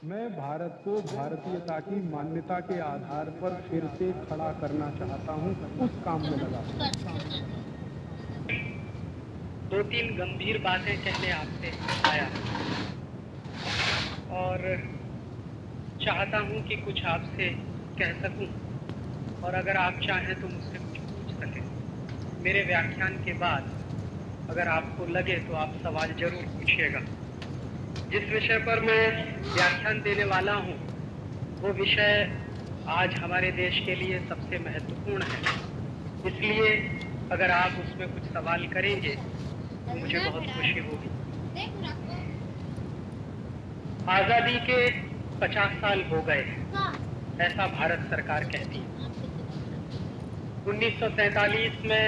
मैं भारत को भारतीयता की मान्यता के आधार पर फिर से खड़ा करना चाहता हूं, उस काम में लगा हूं। दो तीन गंभीर बातें कहने आपसे आया और चाहता हूं कि कुछ आपसे कह सकूं, और अगर आप चाहें तो मुझसे कुछ पूछ सकें। मेरे व्याख्यान के बाद अगर आपको लगे तो आप सवाल जरूर पूछिएगा। जिस विषय पर मैं व्याख्यान देने वाला हूं वो विषय आज हमारे देश के लिए सबसे महत्वपूर्ण है, इसलिए अगर आप उसमें कुछ सवाल करेंगे तो मुझे बहुत खुशी होगी। आजादी के 50 साल हो गए, ऐसा भारत सरकार कहती है। 1947 में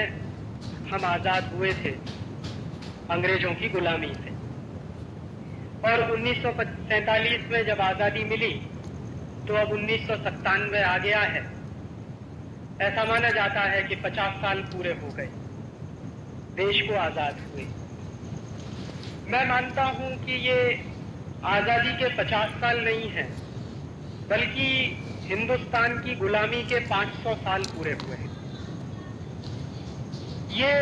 हम आजाद हुए थे अंग्रेजों की गुलामी से, और 1947 में जब आजादी मिली तो अब 1997 आ गया है। ऐसा माना जाता है कि 50 साल पूरे हो गए देश को आजाद हुए। मैं मानता हूं कि ये आजादी के 50 साल नहीं है, बल्कि हिंदुस्तान की गुलामी के 500 साल पूरे हुए हैं। ये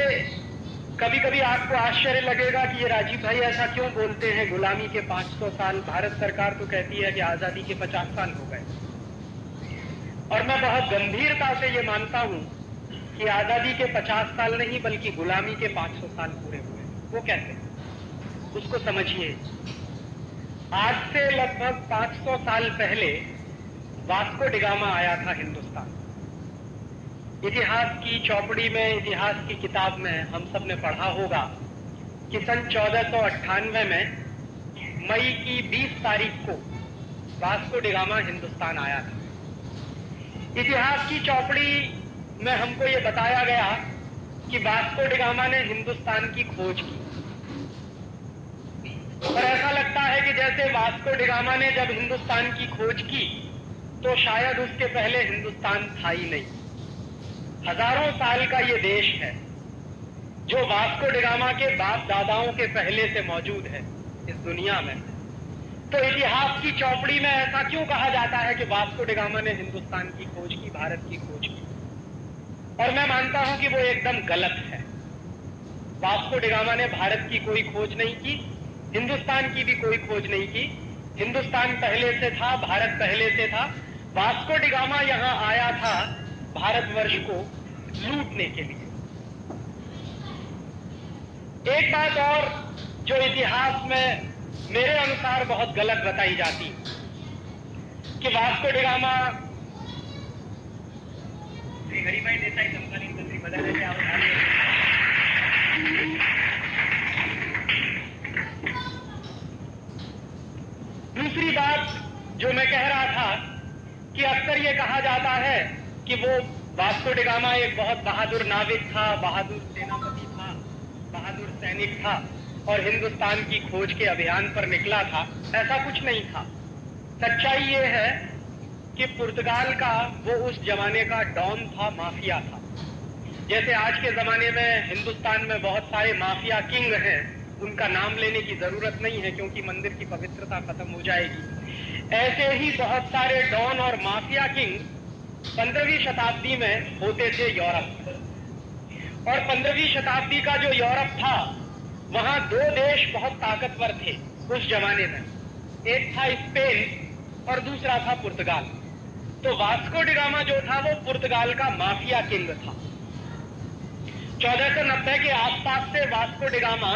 कभी कभी आपको आश्चर्य लगेगा कि ये राजीव भाई ऐसा क्यों बोलते हैं, गुलामी के 500 साल। भारत सरकार तो कहती है कि आजादी के 50 साल हो गए, और मैं बहुत गंभीरता से ये मानता हूं कि आजादी के 50 साल नहीं बल्कि गुलामी के 500 साल पूरे हुए। वो कैसे, उसको समझिए। आज से लगभग 500 साल पहले वास्को डिगामा आया था हिंदुस्तान। इतिहास की चौपड़ी में, इतिहास की किताब में हम सब ने पढ़ा होगा कि सन 1498 में मई की 20 तारीख को वास्को डिगामा हिंदुस्तान आया था। इतिहास की चौपड़ी में हमको ये बताया गया कि वास्को डिगामा ने हिंदुस्तान की खोज की, और ऐसा लगता है कि जैसे वास्को डिगामा ने जब हिंदुस्तान की खोज की तो शायद उसके पहले हिंदुस्तान था ही नहीं। हजारों साल का ये देश है जो वास्को डिगामा के बाप दादाओं के पहले से मौजूद है इस दुनिया में। तो इतिहास की चौपड़ी में ऐसा क्यों कहा जाता है कि वास्को डिगामा ने हिंदुस्तान की खोज की, भारत की खोज की? और मैं मानता हूं कि वो एकदम गलत है। वास्को डिगामा ने भारत की कोई खोज नहीं की, हिंदुस्तान की भी कोई खोज नहीं की। हिंदुस्तान पहले से था, भारत पहले से था। वास्को डिगामा यहां आया था भारतवर्ष को लूटने के लिए। एक बात और जो इतिहास में मेरे अनुसार बहुत गलत बताई जाती कि वास्को डिगामा हरिभाई देसाई समकालीन मंत्री बदल रहे थे। दूसरी बात जो मैं कह रहा था कि अक्सर ये कहा जाता है कि वो वास्को डिगामा एक बहुत बहादुर नाविक था, बहादुर सेनापति था, बहादुर सैनिक था और हिंदुस्तान की खोज के अभियान पर निकला था। ऐसा कुछ नहीं था। सच्चाई ये है कि पुर्तगाल का वो उस जमाने का डॉन था, माफिया था। जैसे आज के जमाने में हिंदुस्तान में बहुत सारे माफिया किंग हैं, उनका नाम लेने की जरूरत नहीं है क्योंकि मंदिर की पवित्रता खत्म हो जाएगी। ऐसे ही बहुत सारे डॉन और माफिया किंग 15वीं शताब्दी में होते थे यूरोप में। और 15वीं शताब्दी का जो यूरोप था वहां दो देश बहुत ताकतवर थे उस जमाने में, एक था स्पेन और दूसरा था पुर्तगाल। तो वास्को डिगामा जो था वो पुर्तगाल का माफिया किंग था। 1490 के आसपास से वास्को डिगामा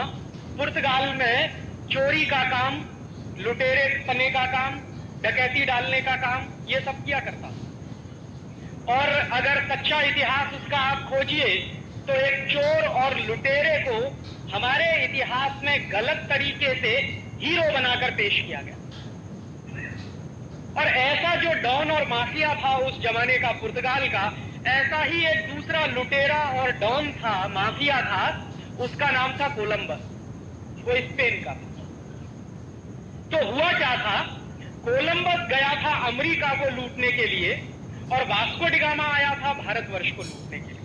पुर्तगाल में चोरी का काम, लुटेरे पने का काम, डकैती डालने का काम, ये सब किया करता। और अगर सच्चा इतिहास उसका आप खोजिए तो एक चोर और लुटेरे को हमारे इतिहास में गलत तरीके से हीरो बनाकर पेश किया गया। और ऐसा जो डॉन और माफिया था उस जमाने का पुर्तगाल का, ऐसा ही एक दूसरा लुटेरा और डॉन था, माफिया था, उसका नाम था कोलंबस। वो स्पेन का था। तो हुआ क्या था, कोलंबस गया था अमेरिका को लूटने के लिए और वास्को डिगामा आया था भारतवर्ष को लूटने के लिए।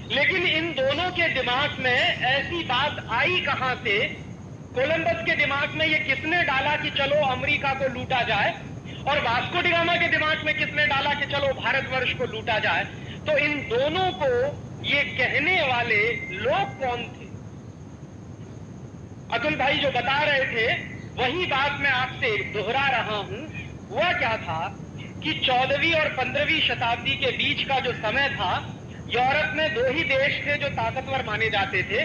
लेकिन इन दोनों के दिमाग में ऐसी बात आई कहां से, कोलंबस के दिमाग में ये किसने डाला कि चलो अमेरिका को लूटा जाए, और वास्को डी गामा के दिमाग में किसने डाला कि चलो भारतवर्ष को लूटा जाए? तो इन दोनों को ये कहने वाले लोग कौन थे? अतुल भाई जो बता रहे थे वही बात मैं आपसे दोहरा रहा हूं। हुआ क्या था कि 14वीं और 15वीं शताब्दी के बीच का जो समय था, यूरोप में दो ही देश थे जो ताकतवर माने जाते थे।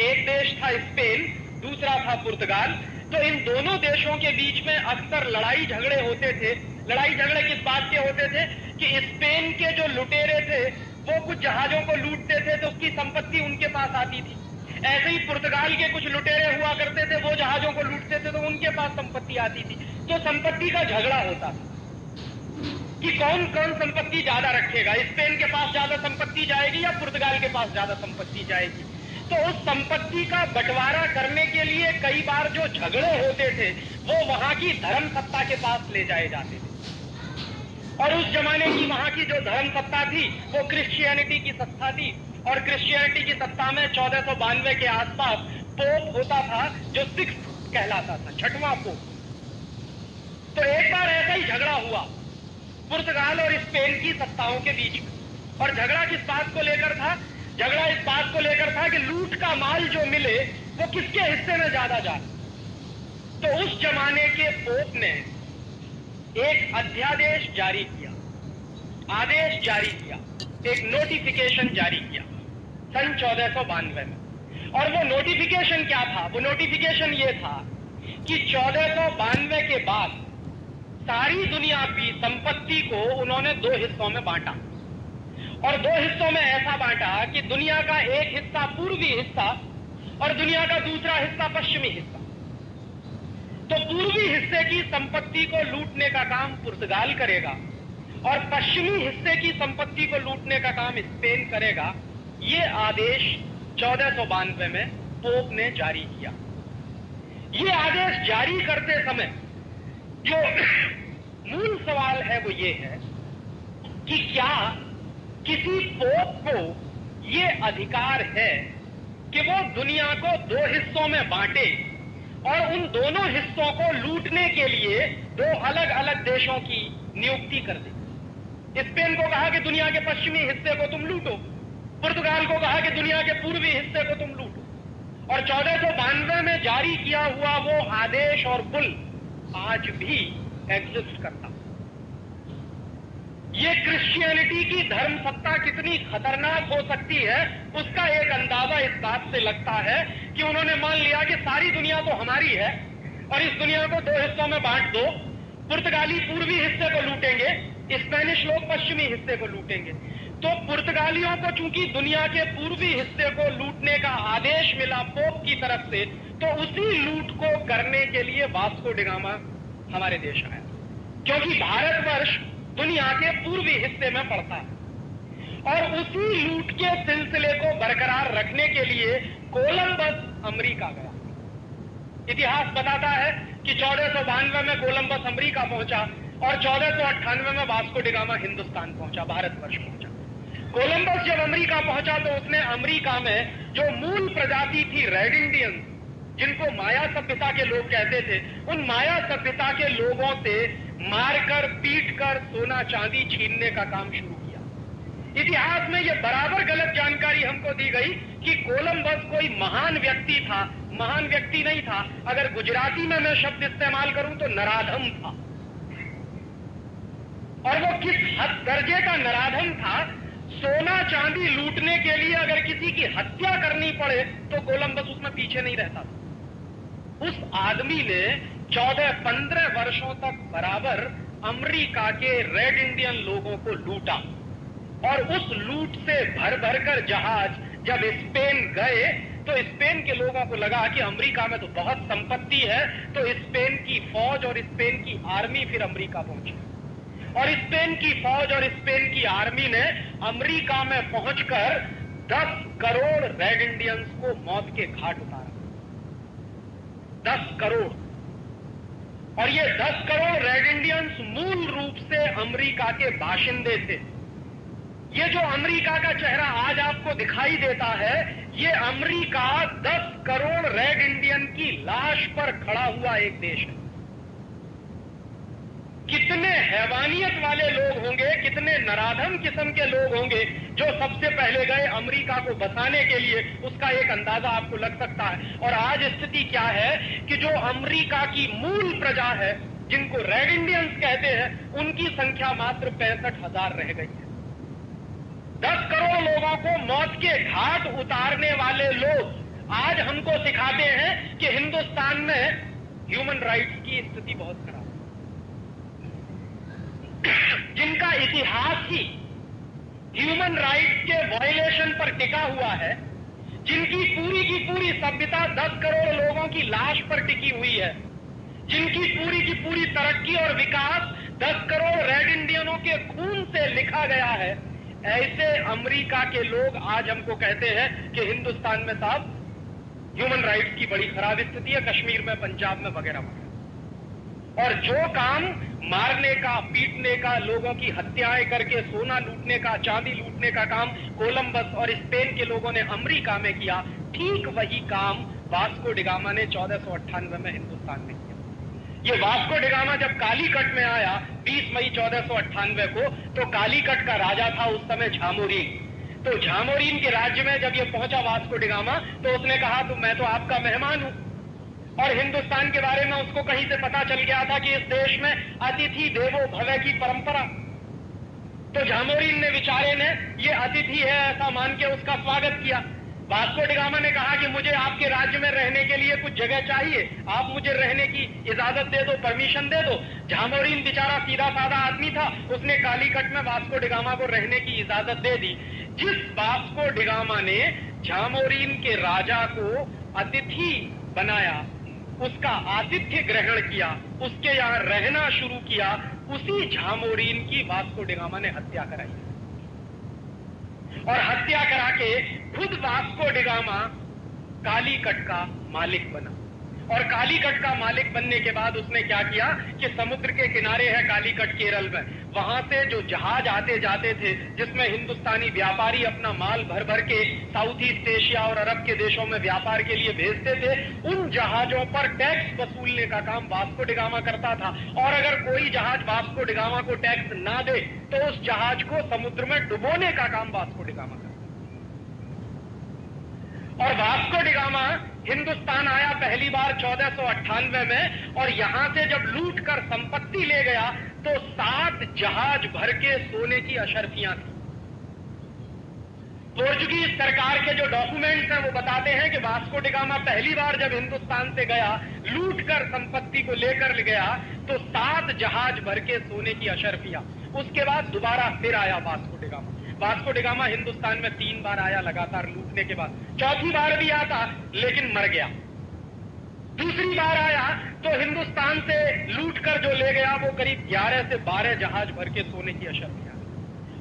एक देश था स्पेन, दूसरा था पुर्तगाल। तो इन दोनों देशों के बीच में अक्सर लड़ाई झगड़े होते थे। लड़ाई झगड़े किस बात के होते थे कि स्पेन के जो लुटेरे थे वो कुछ जहाजों को लूटते थे तो उसकी संपत्ति उनके पास आती थी। ऐसे ही पुर्तगाल के कुछ लुटेरे हुआ करते थे, वो जहाजों को लूटते थे तो उनके पास संपत्ति आती थी। तो संपत्ति का झगड़ा होता था कि कौन कौन संपत्ति ज्यादा रखेगा, स्पेन के पास ज्यादा संपत्ति जाएगी या पुर्तगाल के पास ज्यादा संपत्ति जाएगी। तो उस संपत्ति का बंटवारा करने के लिए कई बार जो झगड़े होते थे वो वहां की धर्म सत्ता के पास ले जाए जाते थे। और उस जमाने की वहां की जो धर्म सत्ता थी वो क्रिश्चियनिटी की सत्ता थी, और क्रिश्चियनिटी की सत्ता में 1492 के आसपास पोप होता था जो सिक्स्थ कहलाता था, छठवां पोप। तो एक बार ऐसा ही झगड़ा हुआ पुर्तगाल और स्पेन की सत्ताओं के बीच में। और झगड़ा किस बात को लेकर था? झगड़ा इस बात को लेकर था कि लूट का माल जो मिले वो किसके हिस्से में ज्यादा जाए। तो उस जमाने के पोप ने एक अध्यादेश जारी किया, आदेश जारी किया, एक नोटिफिकेशन जारी किया सन 1492 में। और वो नोटिफिकेशन क्या था? वो नोटिफिकेशन ये था कि 1492 के बाद सारी दुनिया की संपत्ति को उन्होंने दो हिस्सों में बांटा, और दो हिस्सों में ऐसा बांटा कि दुनिया का एक हिस्सा पूर्वी हिस्सा और दुनिया का दूसरा हिस्सा पश्चिमी हिस्सा। तो पूर्वी हिस्से की संपत्ति को लूटने का काम पुर्तगाल करेगा और पश्चिमी हिस्से की संपत्ति को लूटने का काम स्पेन करेगा। ये आदेश 1492 में पोप ने जारी किया। ये आदेश जारी करते समय जो मूल सवाल है वो ये है कि क्या किसी पोप को ये अधिकार है कि वो दुनिया को दो हिस्सों में बांटे और उन दोनों हिस्सों को लूटने के लिए दो अलग अलग देशों की नियुक्ति कर दे? स्पेन को कहा कि दुनिया के पश्चिमी हिस्से को तुम लूटो, पुर्तगाल को कहा कि दुनिया के पूर्वी हिस्से को तुम लूटो। और 1492 में जारी किया हुआ वो आदेश और बुल आज भी एग्जिस्ट करता। ये क्रिश्चियनिटी की धर्म सत्ता कितनी खतरनाक हो सकती है उसका एक अंदाजा इस बात से लगता है कि उन्होंने मान लिया कि सारी दुनिया तो हमारी है और इस दुनिया को दो हिस्सों में बांट दो। पुर्तगाली पूर्वी हिस्से को लूटेंगे, स्पेनिश लोग पश्चिमी हिस्से को लूटेंगे। तो पुर्तगालियों को चूंकि दुनिया के पूर्वी हिस्से को लूटने का आदेश मिला पोप की तरफ से, तो उसी लूट को करने के लिए वास्को डी गामा हमारे देश आया, क्योंकि भारतवर्ष दुनिया के पूर्वी हिस्से में पड़ता है। और उसी लूट के सिलसिले को बरकरार रखने के लिए कोलंबस अमेरिका गया। इतिहास बताता है कि 1492 में कोलंबस अमेरिका पहुंचा और 1498 में वास्को डी गामा हिंदुस्तान पहुंचा, भारतवर्ष पहुंचा। कोलंबस जब अमेरिका पहुंचा तो उसने अमेरिका में जो मूल प्रजाति थी रेड इंडियंस, जिनको माया सभ्यता के लोग कहते थे, उन माया सभ्यता के लोगों से मारकर पीटकर सोना चांदी छीनने का काम शुरू किया। इतिहास में यह बराबर गलत जानकारी हमको दी गई कि कोलंबस कोई महान व्यक्ति था। महान व्यक्ति नहीं था, अगर गुजराती में मैं शब्द इस्तेमाल करूं तो नराधम था। और वो किस हद दर्जे का नराधम था? सोना चांदी लूटने के लिए अगर किसी की हत्या करनी पड़े तो कोलंबस उसमें पीछे नहीं रहता। उस आदमी ने 14-15 वर्षों तक बराबर अमेरिका के रेड इंडियन लोगों को लूटा, और उस लूट से भर भर कर जहाज जब स्पेन गए तो स्पेन के लोगों को लगा कि अमेरिका में तो बहुत संपत्ति है, तो स्पेन की फौज और स्पेन की आर्मी फिर अमेरिका पहुंची, और स्पेन की फौज और स्पेन की आर्मी ने अमेरिका में पहुंचकर 10 करोड़ रेड इंडियंस को मौत के घाट उतारा। 10 करोड़। और ये 10 करोड़ रेड इंडियंस मूल रूप से अमेरिका के बाशिंदे थे। ये जो अमेरिका का चेहरा आज आपको दिखाई देता है, ये अमेरिका 10 करोड़ रेड इंडियन की लाश पर खड़ा हुआ एक देश है। कितने हैवानियत वाले लोग होंगे, कितने नराधम किस्म के लोग होंगे जो सबसे पहले गए अमेरिका को बसाने के लिए, उसका एक अंदाजा आपको लग सकता है। और आज स्थिति क्या है कि जो अमेरिका की मूल प्रजा है, जिनको रेड इंडियंस कहते हैं, उनकी संख्या मात्र 65,000 रह गई है। 10 करोड़ लोगों को मौत के घाट उतारने वाले लोग आज हमको सिखाते हैं कि हिंदुस्तान में ह्यूमन राइट्स की स्थिति बहुत खराब है। जिनका इतिहास ही ह्यूमन राइट्स के वायलेशन पर टिका हुआ है, जिनकी पूरी की पूरी सभ्यता 10 करोड़ लोगों की लाश पर टिकी हुई है, जिनकी पूरी की पूरी तरक्की और विकास 10 करोड़ रेड इंडियनों के खून से लिखा गया है, ऐसे अमेरिका के लोग आज हमको कहते हैं कि हिंदुस्तान में साहब ह्यूमन राइट्स की बड़ी खराब स्थिति है, कश्मीर में, पंजाब में, वगैरह वगैरह। और जो काम मारने का, पीटने का, लोगों की हत्याएं करके सोना लूटने का, चांदी लूटने का काम कोलंबस और स्पेन के लोगों ने अमेरिका में किया, ठीक वही काम वास्को डिगामा ने 1498 में हिंदुस्तान में किया। ये वास्को डिगामा जब कालीकट में आया 20 मई 1498 को, तो कालीकट का राजा था उस समय झामोरीन। तो झामोरीन के राज्य में जब ये पहुंचा वास्को डिगामा, तो उसने कहा तो मैं तो आपका मेहमान हूं। और हिंदुस्तान के बारे में उसको कहीं से पता चल गया था कि इस देश में अतिथि देवो भव की परंपरा। तो झामोरीन ने, बेचारे ने, ये अतिथि है ऐसा मान के उसका स्वागत किया। वास्को डिगामा ने कहा कि मुझे आपके राज्य में रहने के लिए कुछ जगह चाहिए, आप मुझे रहने की इजाजत दे दो, परमिशन दे दो। झामोरीन बेचारा सीधा साधा आदमी था, उसने कालीकट में वास्को डिगामा को रहने की इजाजत दे दी। जिस वास्को डिगामा ने झामोरीन के राजा को अतिथि बनाया, उसका आतिथ्य ग्रहण किया, उसके यहां रहना शुरू किया, उसी झामोरीन की वास्को डिगामा ने हत्या कराई। और हत्या करा के खुद वास्को डिगामा कालीकट का मालिक बना। और कालीकट का मालिक बनने के बाद उसने क्या किया कि समुद्र के किनारे है कालीकट, केरल में, वहां से जो जहाज आते जाते थे, जिसमें हिंदुस्तानी व्यापारी अपना माल भर भर के साउथ ईस्ट एशिया और अरब के देशों में व्यापार के लिए भेजते थे, उन जहाजों पर टैक्स वसूलने का काम वास्को डिगामा करता था। और अगर कोई जहाज वास्को डिगामा को टैक्स ना दे, तो उस जहाज को समुद्र में डुबोने का काम वास्को डिगामा करता। और वास्को डिगामा हिंदुस्तान आया पहली बार 1498 में, और यहां से जब लूट कर संपत्ति ले गया तो 7 जहाज भर के सोने की अशर्फियां थी। पोर्चुगीज सरकार के जो डॉक्यूमेंट्स हैं वो बताते हैं कि वास्को डिगामा पहली बार जब हिंदुस्तान से गया, लूट कर संपत्ति को लेकर गया, तो 7 जहाज भर के सोने की अशर्फियां। उसके बाद दोबारा फिर आया Vasco da Gama. Vasco da Gama Hindustan में 3 बार आया लगातार लूटने के बाद। चौथी बार भी आता लेकिन मर गया। दूसरी बार आया तो हिंदुस्तान से लूट कर जो ले गया वो करीब 11 से 12 जहाज भर के सोने की अशर्फियां।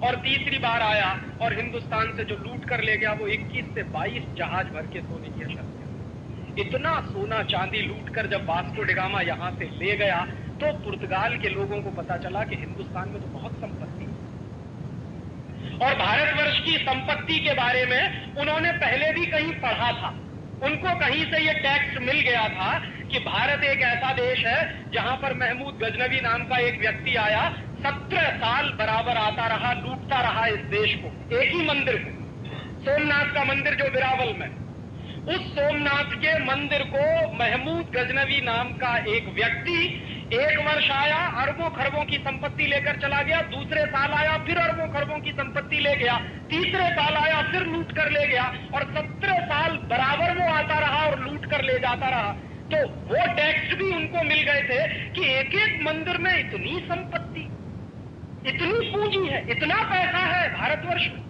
और तीसरी बार आया और हिंदुस्तान से जो लूट कर ले गया वो 21 से 22 जहाज भर के सोने की अशर्फियां। इतना सोना चांदी लूट कर जब वास्को डिगामा यहां से ले गया, तो पुर्तगाल के लोगों को पता चला कि हिंदुस्तान में तो बहुत संपत्ति है। और भारतवर्ष की संपत्ति के बारे में उन्होंने पहले भी कहीं पढ़ा था। उनको कहीं से ये टेक्स्ट मिल गया था कि भारत एक ऐसा देश है जहां पर महमूद गजनवी नाम का एक व्यक्ति आया, 17 साल बराबर आता रहा, लूटता रहा इस देश को, एक ही मंदिर को, सोमनाथ का मंदिर जो बिरावल में, उस सोमनाथ के मंदिर को महमूद गजनवी नाम का एक व्यक्ति एक वर्ष आया, अरबों खरबों की संपत्ति लेकर चला गया, दूसरे साल आया फिर अरबों खरबों की संपत्ति ले गया, तीसरे साल आया फिर लूट कर ले गया, और 17 साल बराबर वो आता रहा और लूट कर ले जाता रहा। तो वो टेक्स्ट भी उनको मिल गए थे कि एक एक मंदिर में इतनी संपत्ति, इतनी पूंजी है, इतना पैसा है भारतवर्ष में,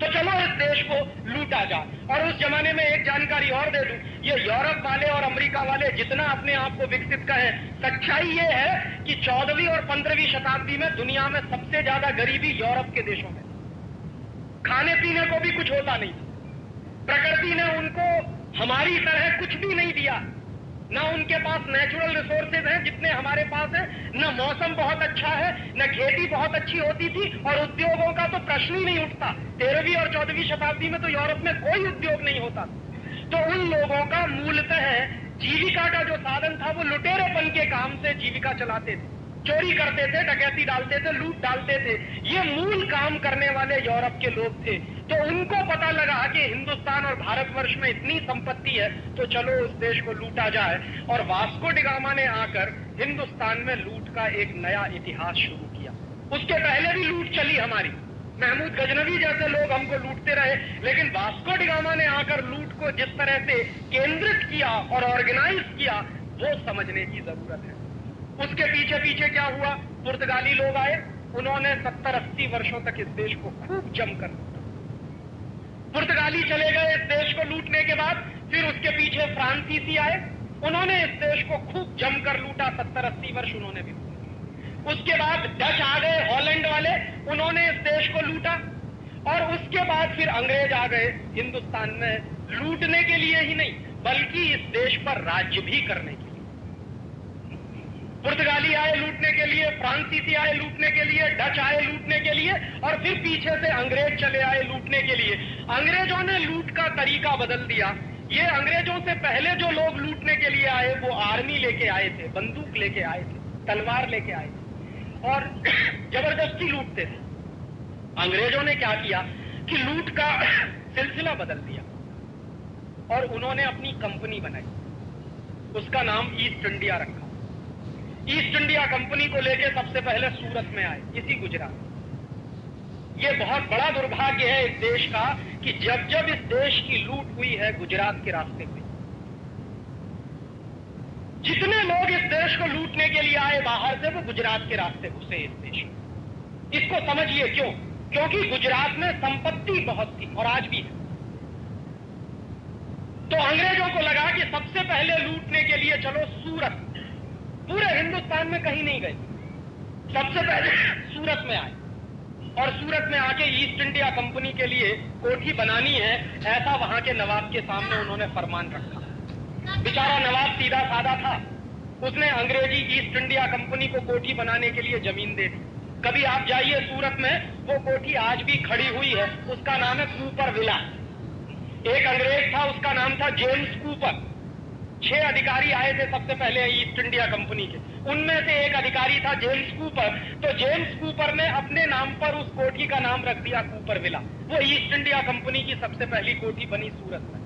तो चलो इस देश को लूटा जा। और उस जमाने में एक जानकारी और दे दूं, ये यूरोप वाले और अमेरिका वाले जितना अपने आप को विकसित कहें, सच्चाई ये है कि 14वीं और 15वीं शताब्दी में दुनिया में सबसे ज्यादा गरीबी यूरोप के देशों में, खाने पीने को भी कुछ होता नहीं, प्रकृति ने उनको हमारी तरह कुछ भी नहीं दिया, ना उनके पास नेचुरल रिसोर्सेज हैं जितने हमारे पास हैं, न मौसम बहुत अच्छा है, न खेती बहुत अच्छी होती थी, और उद्योगों का तो प्रश्न ही नहीं उठता। 13वीं और 14वीं शताब्दी में तो यूरोप में कोई उद्योग नहीं होता। तो उन लोगों का मूलतः जीविका का जो साधन था वो लुटेरेपन के काम से जीविका चलाते थे, चोरी करते थे, डकैती डालते थे, लूट डालते थे। ये मूल काम करने वाले यूरोप के लोग थे। तो उनको पता लगा कि हिंदुस्तान और भारतवर्ष में इतनी संपत्ति है, तो चलो उस देश को लूटा जाए। और वास्को डी गामा ने आकर हिंदुस्तान में लूट का एक नया इतिहास शुरू किया। उसके पहले भी लूट चली हमारी, महमूद गजनवी जैसे लोग हमको लूटते रहे, लेकिन वास्को डी गामा ने आकर लूट को जिस तरह से केंद्रित किया और ऑर्गेनाइज किया, वो समझने की जरूरत है। उसके पीछे पीछे क्या हुआ? पुर्तगाली लोग आए, उन्होंने 70-80 वर्षों तक इस देश को खूब जमकर लूटा। पुर्तगाली चले गए इस देश को लूटने के बाद, फिर उसके पीछे फ्रांसीसी आए, उन्होंने इस देश को खूब जमकर लूटा, 70-80 वर्ष उन्होंने भी। उसके बाद डच आ गए, हॉलैंड वाले, उन्होंने इस देश को लूटा। और उसके बाद फिर अंग्रेज आ गए हिंदुस्तान में, लूटने के लिए ही नहीं बल्कि इस देश पर राज्य भी करने के लिए। पुर्तगाली आए लूटने के लिए, फ्रांसीसी आए लूटने के लिए, डच आए लूटने के लिए, और फिर पीछे से अंग्रेज चले आए लूटने के लिए। अंग्रेजों ने लूट का तरीका बदल दिया। ये अंग्रेजों से पहले जो लोग लूटने के लिए आए वो आर्मी लेके आए थे, बंदूक लेके आए थे, तलवार लेके आए थे और जबरदस्ती लूटते थे। अंग्रेजों ने क्या किया कि लूट का सिलसिला बदल दिया और उन्होंने अपनी कंपनी बनाई, उसका नाम ईस्ट इंडिया रखा। ईस्ट इंडिया कंपनी को लेके सबसे पहले सूरत में आए, इसी गुजरात। ये बहुत बड़ा दुर्भाग्य है इस देश का कि जब जब इस देश की लूट हुई है गुजरात के रास्ते पे, जितने लोग इस देश को लूटने के लिए आए बाहर से, वो गुजरात के रास्ते घुसे इस देश में। इसको समझिए क्यों? क्योंकि गुजरात में संपत्ति बहुत थी और आज भी है। तो अंग्रेजों को लगा कि सबसे पहले लूटने के लिए चलो सूरत, पूरे हिंदुस्तान में कहीं नहीं गए, सबसे पहले सूरत में आए और सूरत में आके ईस्ट इंडिया कंपनी के लिए कोठी बनानी है, ऐसा वहां के नवाब के सामने उन्होंने फरमान रखा। बेचारा नवाब सीधा साधा था, उसने अंग्रेजी ईस्ट इंडिया कंपनी को कोठी बनाने के लिए जमीन दे दी। कभी आप जाइए सूरत में, वो कोठी आज भी खड़ी हुई है, उसका नाम है कूपर विला। एक अंग्रेज था, उसका नाम था जेम्स कूपर। 6 अधिकारी आए थे सबसे पहले ईस्ट इंडिया कंपनी के, उनमें से एक अधिकारी था जेम्स कूपर। तो जेम्स कूपर ने अपने नाम पर उस कोठी का नाम रख दिया कूपर विला। वो ईस्ट इंडिया कंपनी की सबसे पहली कोठी बनी सूरत में।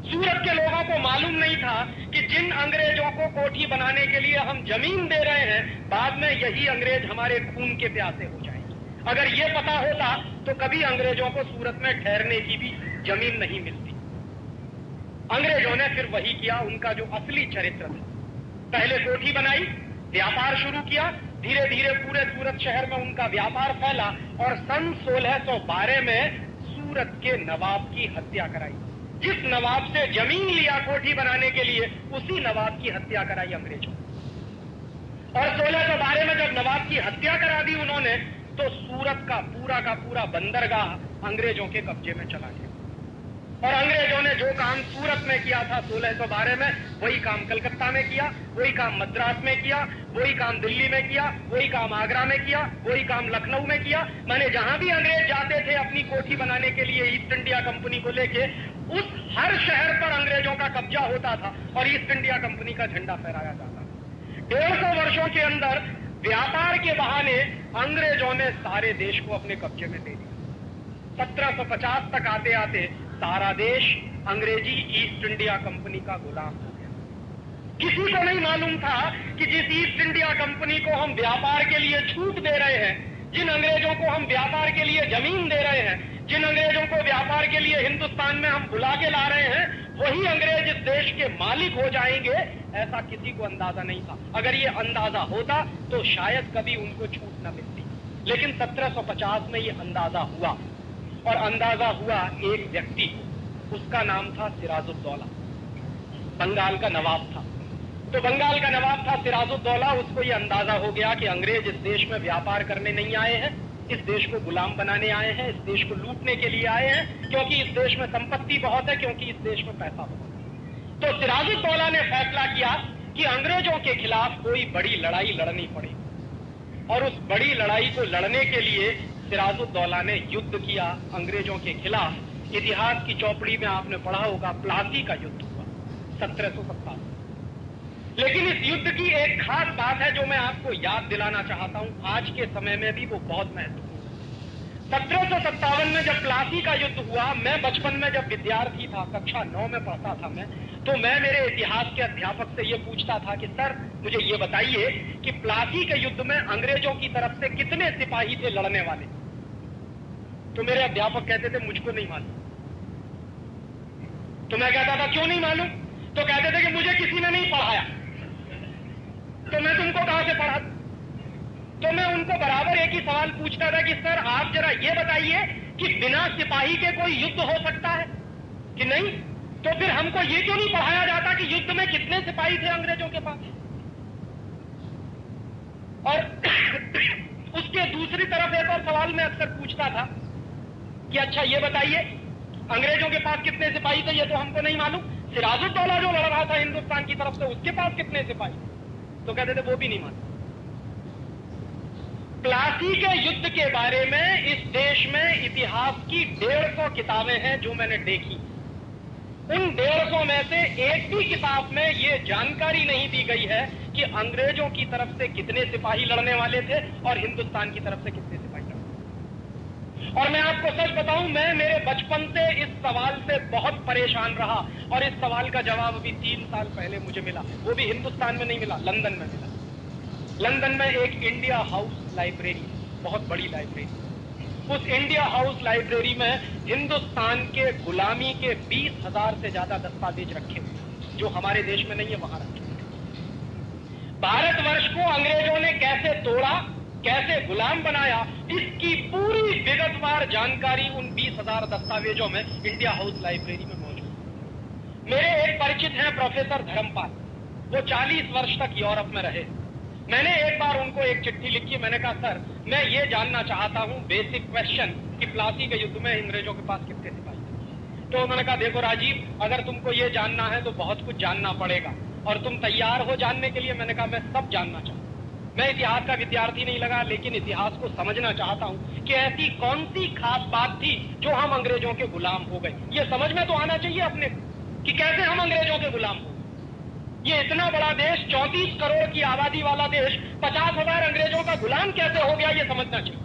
सूरत के लोगों को मालूम नहीं था कि जिन अंग्रेजों को कोठी बनाने के लिए हम जमीन दे रहे हैं, बाद में यही अंग्रेज हमारे खून के प्यासे हो जाएंगे। अगर ये पता होता तो कभी अंग्रेजों को सूरत में ठहरने की भी जमीन नहीं मिलती। अंग्रेजों ने फिर वही किया, उनका जो असली चरित्र था। पहले कोठी बनाई, व्यापार शुरू किया, धीरे धीरे पूरे सूरत शहर में उनका व्यापार फैला और सन 1612 में सूरत के नवाब की हत्या कराई। जिस नवाब से जमीन लिया कोठी बनाने के लिए, उसी नवाब की हत्या कराई अंग्रेजों। और 1612 में जब नवाब की हत्या करा दी उन्होंने, तो सूरत का पूरा बंदरगाह अंग्रेजों के कब्जे में चला गया। और अंग्रेजों ने जो काम सूरत में किया था 1612 में, वही काम कलकत्ता में किया, वही काम मद्रास में किया, वही काम दिल्ली में किया, वही काम आगरा में किया, वही काम लखनऊ में किया। माने जहां भी अंग्रेज जाते थे अपनी कोठी बनाने के लिए ईस्ट इंडिया कंपनी को लेके, उस हर शहर पर अंग्रेजों का कब्जा होता था और ईस्ट इंडिया कंपनी का झंडा फहराया जाता था। 150 वर्षों के अंदर व्यापार के बहाने अंग्रेजों ने सारे देश को अपने कब्जे में दे दिया। 1750 तक आते आते सारा देश अंग्रेजी ईस्ट इंडिया कंपनी का गुलाम हो गया। किसी को नहीं मालूम था कि जिस ईस्ट इंडिया कंपनी को हम व्यापार के लिए छूट दे रहे हैं, जिन अंग्रेजों को हम व्यापार के लिए जमीन दे रहे हैं, जिन अंग्रेजों को व्यापार के लिए हिंदुस्तान में हम बुला के ला रहे हैं, वही अंग्रेज इस देश के मालिक हो जाएंगे, ऐसा किसी को अंदाजा नहीं था। अगर ये अंदाजा होता तो शायद कभी उनको छूट न मिलती, लेकिन 1750 में ये अंदाजा हुआ। और अंदाजा हुआ एक व्यक्ति को, उसका नाम था सिराजुद्दौला, बंगाल का नवाब था। तो बंगाल का नवाब था सिराजुद्दौला, उसको ये अंदाजा हो गया कि अंग्रेज इस देश में व्यापार करने नहीं आए हैं, इस देश को गुलाम बनाने आए हैं, इस देश को लूटने के लिए आए हैं, क्योंकि इस देश में संपत्ति बहुत है, क्योंकि इस देश में पैसा बहुत है। तो सिराजुद्दौला ने फैसला किया कि अंग्रेजों के खिलाफ कोई बड़ी लड़ाई लड़नी पड़े, और उस बड़ी लड़ाई को लड़ने के लिए सिराजुद्दौला ने युद्ध किया अंग्रेजों के खिलाफ। इतिहास की चौपड़ी में आपने पढ़ा होगा प्लासी का युद्ध हुआ 1757। लेकिन इस युद्ध की एक खास बात है जो मैं आपको याद दिलाना चाहता हूं, आज के समय में भी वो बहुत महत्वपूर्ण है। 1757 में जब प्लासी का युद्ध हुआ, मैं बचपन में जब विद्यार्थी था, कक्षा 9 में पढ़ता था मैं, तो मैं मेरे इतिहास के अध्यापक से ये पूछता था कि सर मुझे ये बताइए कि प्लासी के युद्ध में अंग्रेजों की तरफ से कितने सिपाही थे लड़ने वाले। तो मेरे अध्यापक कहते थे मुझको नहीं मालूम। तो मैं कहता था क्यों नहीं मालूम? तो कहते थे कि मुझे किसी ने नहीं पढ़ाया। तो मैं तुमको कहां से पढ़ा? तो मैं उनको बराबर एक ही सवाल पूछता था कि सर आप जरा ये बताइए कि बिना सिपाही के कोई युद्ध हो सकता है कि नहीं? तो फिर हमको ये क्यों नहीं पढ़ाया जाता कि युद्ध में कितने सिपाही थे अंग्रेजों के पास? और उसके दूसरी तरफ एक और सवाल मैं अक्सर पूछता था कि अच्छा ये बताइए अंग्रेजों के पास कितने सिपाही थे, ये तो हमको नहीं मालूम। सिराजुद्दौला जो लड़ रहा था हिंदुस्तान की तरफ से, उसके पास कितने सिपाही? तो कहते थे वो भी नहीं मालूम। प्लासी के युद्ध के बारे में इस देश में इतिहास की 150 किताबें हैं जो मैंने देखी। उन 150 में से एक भी किताब में यह जानकारी नहीं दी गई है कि अंग्रेजों की तरफ से कितने सिपाही लड़ने वाले थे और हिंदुस्तान की तरफ से कितने सिपाही लड़ने वाले। और मैं आपको सच बताऊं, मैं मेरे बचपन से इस सवाल से बहुत परेशान रहा, और इस सवाल का जवाब अभी 3 साल पहले मुझे मिला। वो भी हिंदुस्तान में नहीं मिला, लंदन में मिला। लंदन में एक इंडिया हाउस लाइब्रेरी, बहुत बड़ी लाइब्रेरी, उस इंडिया हाउस लाइब्रेरी में हिंदुस्तान के गुलामी के 20,000 से ज्यादा दस्तावेज रखे हुए जो हमारे देश में नहीं है, वहां रखे हुए। भारतवर्ष को अंग्रेजों ने कैसे तोड़ा, कैसे गुलाम बनाया, इसकी पूरी विगतवार जानकारी उन 20,000 दस्तावेजों में इंडिया हाउस लाइब्रेरी में मौजूद है। मेरे एक परिचित हैं प्रोफेसर धर्मपाल, वो 40 वर्ष तक यूरोप में रहे। मैंने एक बार उनको एक चिट्ठी लिखी, मैंने कहा सर मैं ये जानना चाहता हूं बेसिक क्वेश्चन कि प्लासी के युद्ध में अंग्रेजों के पास कितने सिपाही थे। तो उन्होंने कहा देखो राजीव, अगर तुमको ये जानना है तो बहुत कुछ जानना पड़ेगा, और तुम तैयार हो जानने के लिए? मैंने कहा मैं सब जानना चाहता हूं। मैं इतिहास का विद्यार्थी नहीं लगा, लेकिन इतिहास को समझना चाहता हूं कि ऐसी कौन सी खास बात थी जो हम अंग्रेजों के गुलाम हो गए। ये समझ में तो आना चाहिए अपने कि कैसे हम अंग्रेजों के गुलाम हो। ये इतना बड़ा देश, 34 करोड़ की आबादी वाला देश, 50,000 अंग्रेजों का गुलाम कैसे हो गया, ये समझना चाहिए।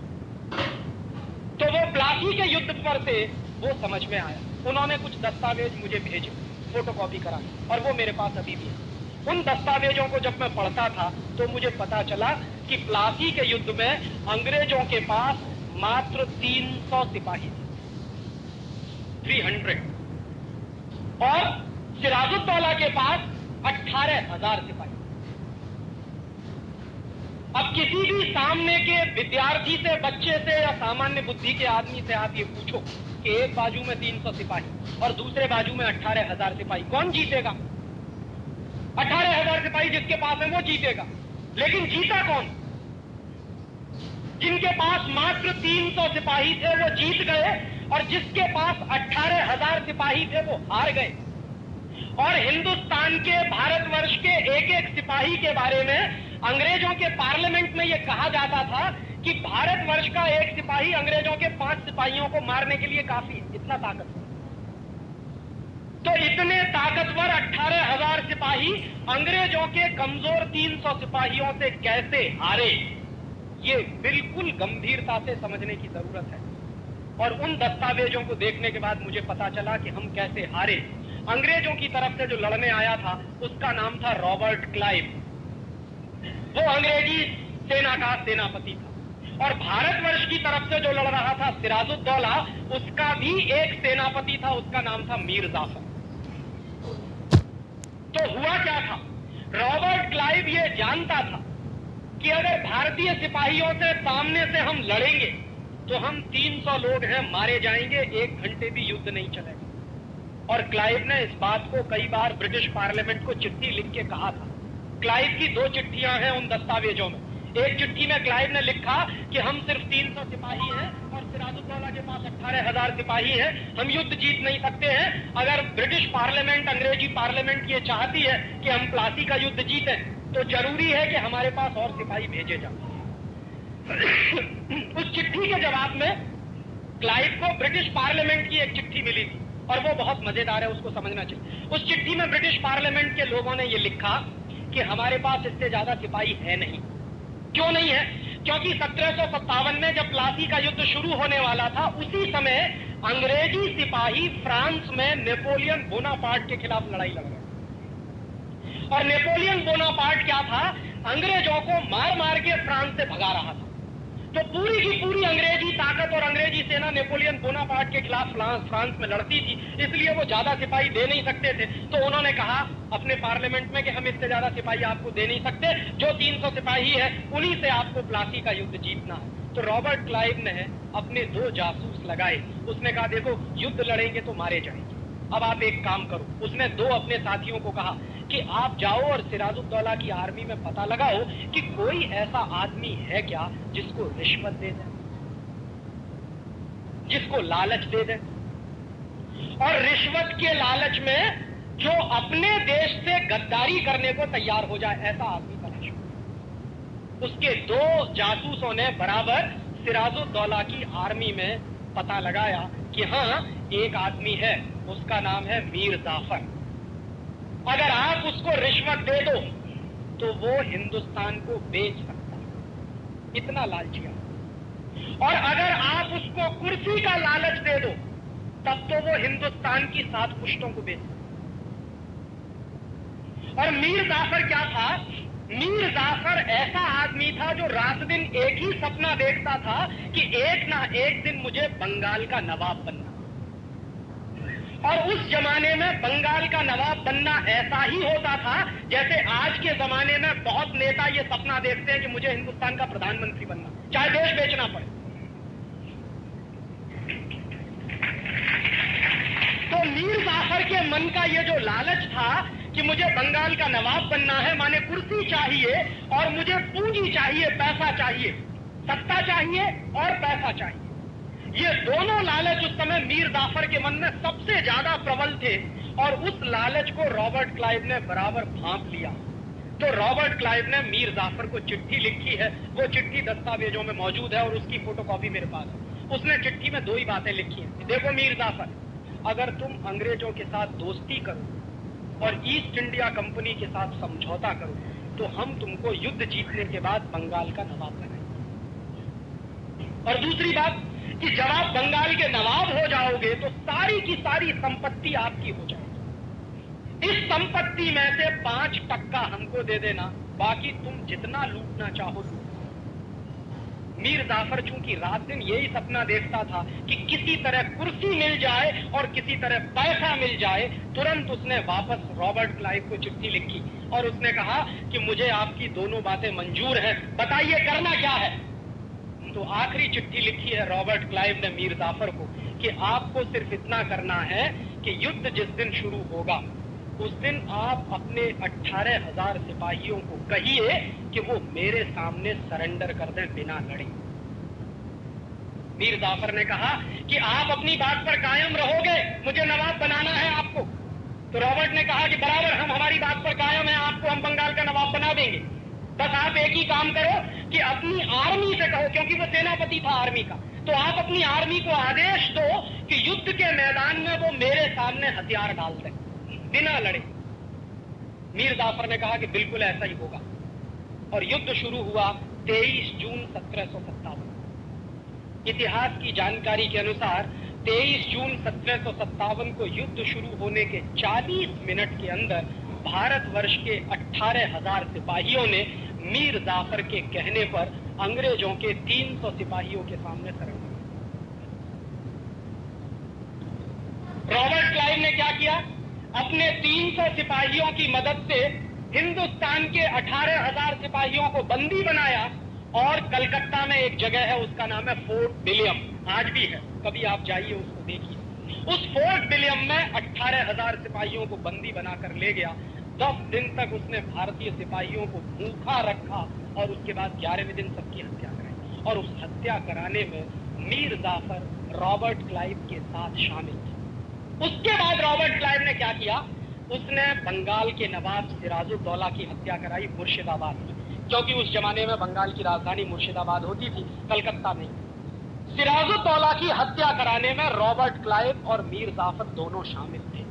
तो वो प्लासी के युद्ध पर से वो समझ में आया। उन्होंने कुछ दस्तावेज मुझे भेजे फोटोकॉपी करा, और वो मेरे पास अभी भी है। उन दस्तावेजों को जब मैं पढ़ता था तो मुझे पता चला कि प्लासी के युद्ध में अंग्रेजों के पास मात्र 300 सिपाही थे, 300, और सिराजुद्दौला के पास 18,000 सिपाही। अब किसी भी सामने के विद्यार्थी से, बच्चे से या सामान्य बुद्धि के आदमी से आप ये पूछो कि एक बाजू में 300 सिपाही और दूसरे बाजू में 18,000 सिपाही, कौन जीतेगा? 18,000 सिपाही जिसके पास है वो जीतेगा। लेकिन जीता कौन? जिनके पास मात्र 300 सिपाही थे वो जीत गए, और जिसके पास 18,000 सिपाही थे वो हार गए। और हिंदुस्तान के, भारतवर्ष के एक एक सिपाही के बारे में अंग्रेजों के पार्लियामेंट में यह कहा जाता था कि भारतवर्ष का एक सिपाही अंग्रेजों के 5 सिपाहियों को मारने के लिए काफी है, इतना ताकतवर। तो इतने ताकतवर 18,000 सिपाही अंग्रेजों के कमजोर 300 सिपाहियों से कैसे हारे, ये बिल्कुल गंभीरता से समझने की जरूरत है। और उन दस्तावेजों को देखने के बाद मुझे पता चला कि हम कैसे हारे। अंग्रेजों की तरफ से जो लड़ने आया था उसका नाम था रॉबर्ट क्लाइव। वो अंग्रेजी सेना का सेनापति था। और भारतवर्ष की तरफ से जो लड़ रहा था सिराजुद्दौला, उसका भी एक सेनापति था, उसका नाम था मीर जाफर। तो हुआ क्या था? रॉबर्ट क्लाइव ये जानता था कि अगर भारतीय सिपाहियों से सामने से हम लड़ेंगे तो हम 300 लोग हैं, मारे जाएंगे, 1 घंटे भी युद्ध नहीं चलेगा। और क्लाइव ने इस बात को कई बार ब्रिटिश पार्लियामेंट को चिट्ठी लिख के कहा था। क्लाइव की 2 चिट्ठियां हैं उन दस्तावेजों में। एक चिट्ठी में क्लाइव ने लिखा कि हम सिर्फ 300 सिपाही हैं और सिराजुद्दौला के पास 18,000 सिपाही हैं, हम युद्ध जीत नहीं सकते हैं। अगर ब्रिटिश पार्लियामेंट, अंग्रेजी पार्लियामेंट ये चाहती है कि हम प्लासी का युद्ध जीतें, तो जरूरी है कि हमारे पास और सिपाही भेजे जाएं। उस चिट्ठी के जवाब में क्लाइव को ब्रिटिश पार्लियामेंट की एक चिट्ठी मिली थी और वो बहुत मजेदार है, उसको समझना चाहिए। उस चिट्ठी में ब्रिटिश पार्लियामेंट के लोगों ने ये लिखा कि हमारे पास इससे ज्यादा सिपाही है नहीं। क्यों नहीं है? क्योंकि 1757 में जब प्लासी का युद्ध शुरू होने वाला था, उसी समय अंग्रेजी सिपाही फ्रांस में नेपोलियन बोनापार्ट के खिलाफ लड़ाई लड़ रहे। और नेपोलियन बोनापार्ट क्या था? अंग्रेजों को मार मार के फ्रांस से भगा रहा था। तो पूरी की पूरी अंग्रेजी ताकत और अंग्रेजी सेना नेपोलियन बोनापार्ट के खिलाफ फ्रांस में लड़ती थी, इसलिए वो ज्यादा सिपाही दे नहीं सकते थे। तो उन्होंने कहा अपने पार्लियामेंट में कि हम इससे ज्यादा सिपाही आपको दे नहीं सकते, जो 300 सिपाही है उन्हीं से आपको प्लासी का युद्ध जीतना है। तो रॉबर्ट क्लाइव ने अपने 2 जासूस लगाए। उसने कहा देखो युद्ध लड़ेंगे तो मारे जाएंगे, अब आप एक काम करो। उसने 2 अपने साथियों को कहा कि आप जाओ और सिराजुद्दौला की आर्मी में पता लगाओ कि कोई ऐसा आदमी है क्या जिसको रिश्वत दे दे, जिसको लालच दे दे, और रिश्वत के लालच में जो अपने देश से गद्दारी करने को तैयार हो जाए, ऐसा आदमी तलाशो। उसके 2 जासूसों ने बराबर सिराजुद्दौला की आर्मी में पता लगाया कि हाँ एक आदमी है, उसका नाम है मीर जाफर। अगर आप उसको रिश्वत दे दो तो वो हिंदुस्तान को बेच सकता है, इतना लालचिया। और अगर आप उसको कुर्सी का लालच दे दो तब तो वो हिंदुस्तान की 7 पुश्तों को बेच सकता। और मीर जाफर क्या था? मीर जाफर ऐसा आदमी था जो रात दिन एक ही सपना देखता था कि एक ना एक दिन मुझे बंगाल का नवाब बनना। और उस जमाने में बंगाल का नवाब बनना ऐसा ही होता था जैसे आज के जमाने में बहुत नेता ये सपना देखते हैं कि मुझे हिंदुस्तान का प्रधानमंत्री बनना, चाहे देश बेचना पड़े। तो मीर जाफर के मन का ये जो लालच था कि मुझे बंगाल का नवाब बनना है, माने कुर्सी चाहिए और मुझे पूंजी चाहिए, पैसा चाहिए, सत्ता चाहिए और पैसा चाहिए। ये दोनों लालच उस समय मीर जाफर के मन में सबसे ज्यादा प्रबल थे और उस लालच को रॉबर्ट क्लाइव ने बराबर भांप लिया। तो रॉबर्ट क्लाइव ने मीर जाफर को चिट्ठी लिखी है, वो चिट्ठी दस्तावेजों में मौजूद है और उसकी फोटोकॉपी मेरे पास है। उसने चिट्ठी में 2 ही बातें लिखी हैं। देखो मीर जाफर, अगर तुम अंग्रेजों के साथ दोस्ती करो और ईस्ट इंडिया कंपनी के साथ समझौता करो तो हम तुमको युद्ध जीतने के बाद बंगाल का नवाब बनाएंगे। और दूसरी बात कि जब आप बंगाल के नवाब हो जाओगे तो सारी की सारी संपत्ति आपकी हो जाएगी। इस संपत्ति में से 5% हमको दे देना, बाकी तुम जितना लूटना चाहो लूट। मीर जाफर चूंकि रात दिन यही सपना देखता था कि किसी तरह कुर्सी मिल जाए और किसी तरह पैसा मिल जाए, तुरंत उसने वापस रॉबर्ट क्लाइव को चिट्ठी लिखी और उसने कहा कि मुझे आपकी दोनों बातें मंजूर हैं, बताइए करना क्या है। तो आखिरी चिट्ठी लिखी है रॉबर्ट क्लाइव ने मीर जाफर को कि आपको सिर्फ इतना करना है कि युद्ध जिस दिन शुरू होगा उस दिन आप अपने 18,000 सिपाहियों को कहिए कि वो मेरे सामने सरेंडर कर दें बिना लड़े। मीर जाफर ने कहा कि आप अपनी बात पर कायम रहोगे, मुझे नवाब बनाना है आपको। तो रॉबर्ट ने कहा कि बराबर हम हमारी बात पर कायम है, आपको हम बंगाल का नवाब बना देंगे। बस आप एक ही काम करो कि अपनी आर्मी से कहो, क्योंकि वो सेनापति था आर्मी का, तो आप अपनी आर्मी को आदेश दो कि युद्ध के मैदान में वो मेरे सामने हथियार डाल दें बिना लड़े। मीर जाफर ने कहा कि बिल्कुल ऐसा ही होगा और युद्ध शुरू हुआ 23 जून 1757। इतिहास की जानकारी के अनुसार 23 जून 1757 को युद्ध शुरू होने के 40 मिनट के अंदर भारतवर्ष के 18,000 सिपाहियों ने मीर जाफर के कहने पर अंग्रेजों के 300 सिपाहियों के सामने सरेंडर। रॉबर्ट क्लाइव ने क्या किया? अपने 300 सिपाहियों की मदद से हिंदुस्तान के 18,000 सिपाहियों को बंदी बनाया और कलकत्ता में एक जगह है, उसका नाम है फोर्ट विलियम, आज भी है, कभी आप जाइए उसको देखिए। उस फोर्ट विलियम में 18,000 सिपाहियों को बंदी बनाकर ले गया। 10 दिन तक उसने भारतीय सिपाहियों को भूखा रखा और उसके बाद 11वें दिन सबकी हत्या कराई। और उस हत्या कराने में मीर जाफर रॉबर्ट क्लाइव के साथ शामिल थे। उसके बाद रॉबर्ट क्लाइव ने क्या किया, उसने बंगाल के नवाब सिराजुद्दौला की हत्या कराई मुर्शिदाबाद में, क्योंकि उस जमाने में बंगाल की राजधानी मुर्शिदाबाद होती थी, कलकत्ता नहीं। सिराजुद्दौला की हत्या कराने में रॉबर्ट क्लाइव और मीर जाफर दोनों शामिल थे।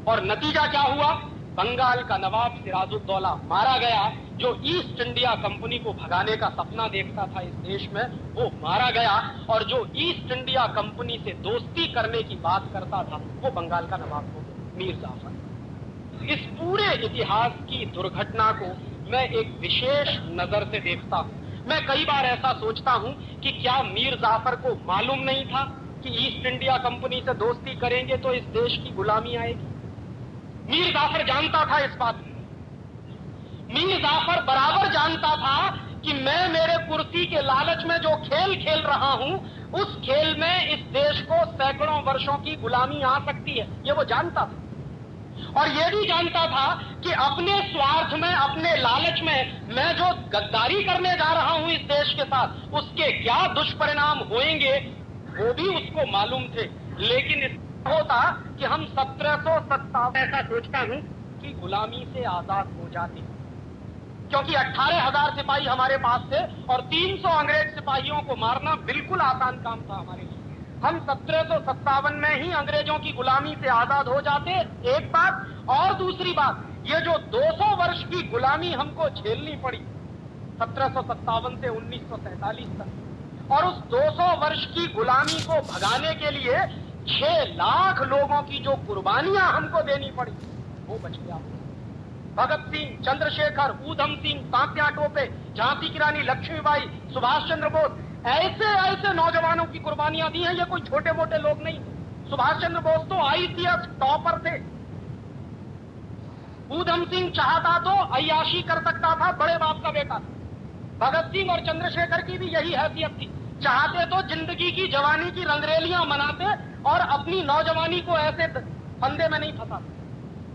और नतीजा क्या हुआ, बंगाल का नवाब सिराजुद्दौला मारा गया। जो ईस्ट इंडिया कंपनी को भगाने का सपना देखता था इस देश में, वो मारा गया। और जो ईस्ट इंडिया कंपनी से दोस्ती करने की बात करता था, वो बंगाल का नवाब हो गया, मीर जाफर। इस पूरे इतिहास की दुर्घटना को मैं एक विशेष नजर से देखता हूं। मैं कई बार ऐसा सोचता हूं कि क्या मीर जाफर को मालूम नहीं था कि ईस्ट इंडिया कंपनी से दोस्ती करेंगे तो इस देश की गुलामी आएगी? मीर जाफर जानता था इस बात को। मीर जाफर बराबर जानता था कि मैं मेरे कुर्सी के लालच में जो खेल खेल रहा हूं, उस खेल में इस देश को सैकड़ों वर्षों की गुलामी आ सकती है, ये वो जानता था। और ये भी जानता था कि अपने स्वार्थ में, अपने लालच में मैं जो गद्दारी करने जा रहा हूं इस देश के साथ, उसके क्या दुष्परिणाम होंगे वो भी उसको मालूम थे। लेकिन इसका होता कि हम 1757 ऐसा सोचता हूं कि गुलामी से आजाद हो जाते, क्योंकि 18,000 सिपाही हमारे पास थे और 300 अंग्रेज सिपाहियों को मारना बिल्कुल आसान काम था हमारे लिए। हम 1757 में ही अंग्रेजों की गुलामी से आजाद हो जाते, एक बात। और दूसरी बात, ये जो 200 वर्ष की गुलामी हमको झेलनी पड़ी 1757 से 1947 तक, और उस 200 वर्ष की गुलामी को भगाने के लिए 6 लाख लोगों की जो कुर्बानियां हमको देनी पड़ी, वो बच गया। भगत सिंह, चंद्रशेखर, ऊधम सिंह, तात्या टोपे, झांसी की रानी लक्ष्मीबाई, सुभाष चंद्र बोस, ऐसे ऐसे नौजवानों की कुर्बानियां दी हैं। ये कोई छोटे मोटे लोग नहीं। सुभाष चंद्र बोस तो आईसीएस टॉपर थे। ऊधम सिंह चाहता तो अय्याशी कर सकता था, बड़े बाप का बेटा। भगत सिंह और चंद्रशेखर की भी यही हैसियत थी, चाहते तो जिंदगी की जवानी की रंगरेलियां मनाते और अपनी नौजवानी को ऐसे फंदे में नहीं फंसाते।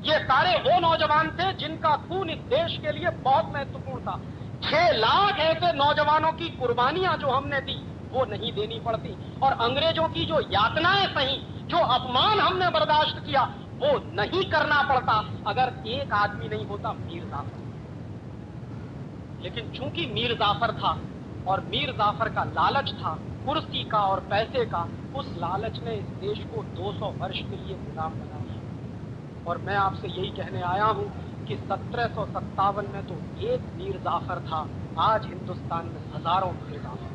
ये सारे वो नौजवान थे जिनका खून इस देश के लिए बहुत महत्वपूर्ण था। 6 लाख ऐसे नौजवानों की कुर्बानियां जो हमने दी, वो नहीं देनी पड़ती। और अंग्रेजों की जो यातनाएं सही, जो अपमान हमने बर्दाश्त किया, वो नहीं करना पड़ता अगर एक आदमी नहीं होता, मीर जाफर। लेकिन चूंकि मीर जाफर था और मीर जाफर का लालच था कुर्सी का और पैसे का, उस लालच ने इस देश को 200 वर्ष के लिए गुलाम बना दिया। और मैं आपसे यही कहने आया हूं कि 1757 में तो एक मीर जाफर था, आज हिंदुस्तान में हजारों मीर जाफर।